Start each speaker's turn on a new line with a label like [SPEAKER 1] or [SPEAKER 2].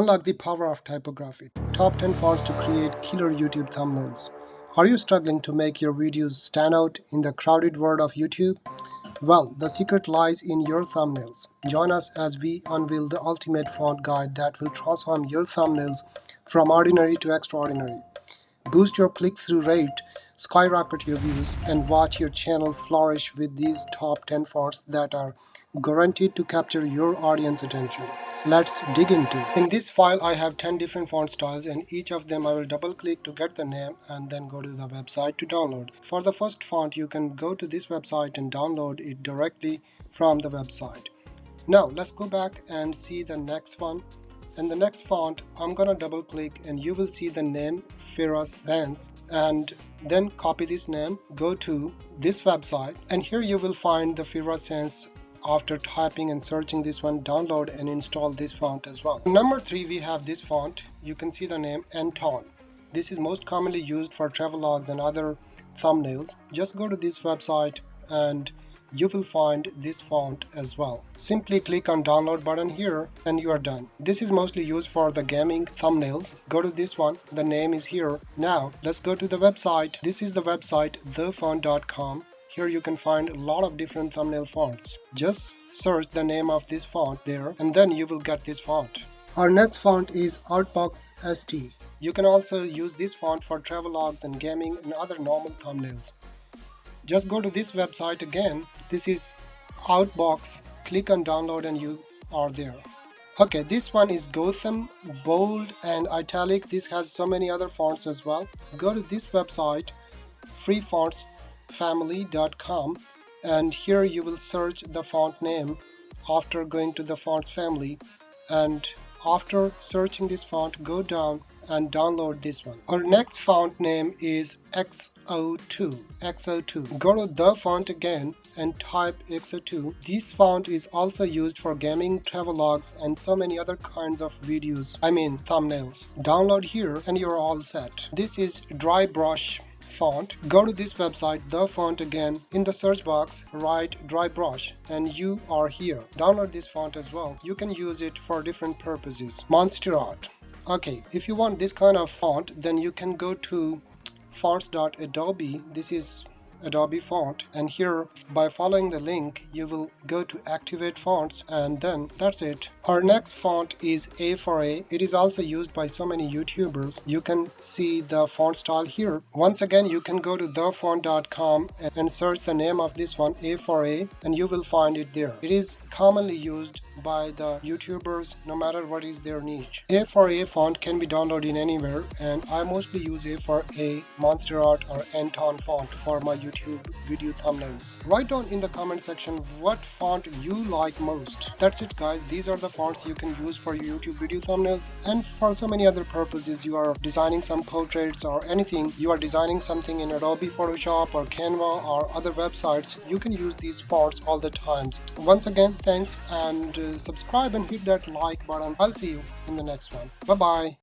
[SPEAKER 1] Unlock the power of typography. Top 10 fonts to create killer YouTube thumbnails. Are you struggling to make your videos stand out in the crowded world of YouTube? Well, the secret lies in your thumbnails. Join us as we unveil the ultimate font guide that will transform your thumbnails from ordinary to extraordinary. Boost your click-through rate, skyrocket your views, and watch your channel flourish with these top 10 fonts that are guaranteed to capture your audience attention. Let's dig into it. In this file, I have 10 different font styles, and each of them I will double-click to get the name and then go to the website to download. For the first font, you can go to this website and download it directly from the website. Now, let's go back and see the next one. And the next font, I'm gonna double click and you will see the name 𝒂𝒆𝒅𝒂𝒂, and then copy this name, go to this website, and here you will find the 𝒂𝒂𝒅𝒂𝒂. After typing and searching this one, download and install this font as well. Number 3, we have this font. You can see the name 𝒂𝒕'𝒔. This is most commonly used for travelogues and other thumbnails. Just go to this website and you will find this font as well. Simply click on download button here and you are done. This is mostly used for the gaming thumbnails. Go to this one, the name is here. Now let's go to the website. This is the website thefont.com. Here you can find a lot of different thumbnail fonts. Just search the name of this font there and then you will get this font. Our next font is 𝒄𝒐𝒏𝒏𝒆𝒄𝒕. You can also use this font for travelogues and gaming and other normal thumbnails. Just go to this website again. This is Outbox. Click on download and you are there. Okay, this one is Gotham, bold and italic. This has so many other fonts as well. Go to this website, freefontsfamily.com, and here you will search the font name after going to the fonts family, and after searching this font, go down and download this one. Our next font name is 𝒄𝒐𝒏𝒏𝒆𝒄𝒂. Go to the font again and type 𝒄𝒐𝒏𝒏𝒆𝒄𝒂. This font is also used for gaming, travelogues, and so many other kinds of videos. Thumbnails. Download here and you're all set. This is dry brush font. Go to this website, the font again. In the search box, write dry brush and you are here. Download this font as well. You can use it for different purposes. Monster art. Okay, if you want this kind of font, then you can go to fonts.adobe. This is Adobe font, and here by following the link you will go to activate fonts, and then that's it. Our next font is A for A. It is also used by so many YouTubers. You can see the font style here. Once again, you can go to thefont.com and search the name of this one, A for A, and you will find it there. It is commonly used by the YouTubers no matter what is their niche. A for A font can be downloaded anywhere, and I mostly use A for A, Monster Art or 𝒂𝒕'𝒔 font for my YouTube video thumbnails. Write down in the comment section what font you like most. That's it guys, these are the fonts you can use for your YouTube video thumbnails, and for so many other purposes. You are designing some portraits or anything, you are designing something in Adobe Photoshop or Canva or other websites, you can use these fonts all the times. Once again, thanks, and subscribe and hit that like button. I'll see you in the next one. Bye bye.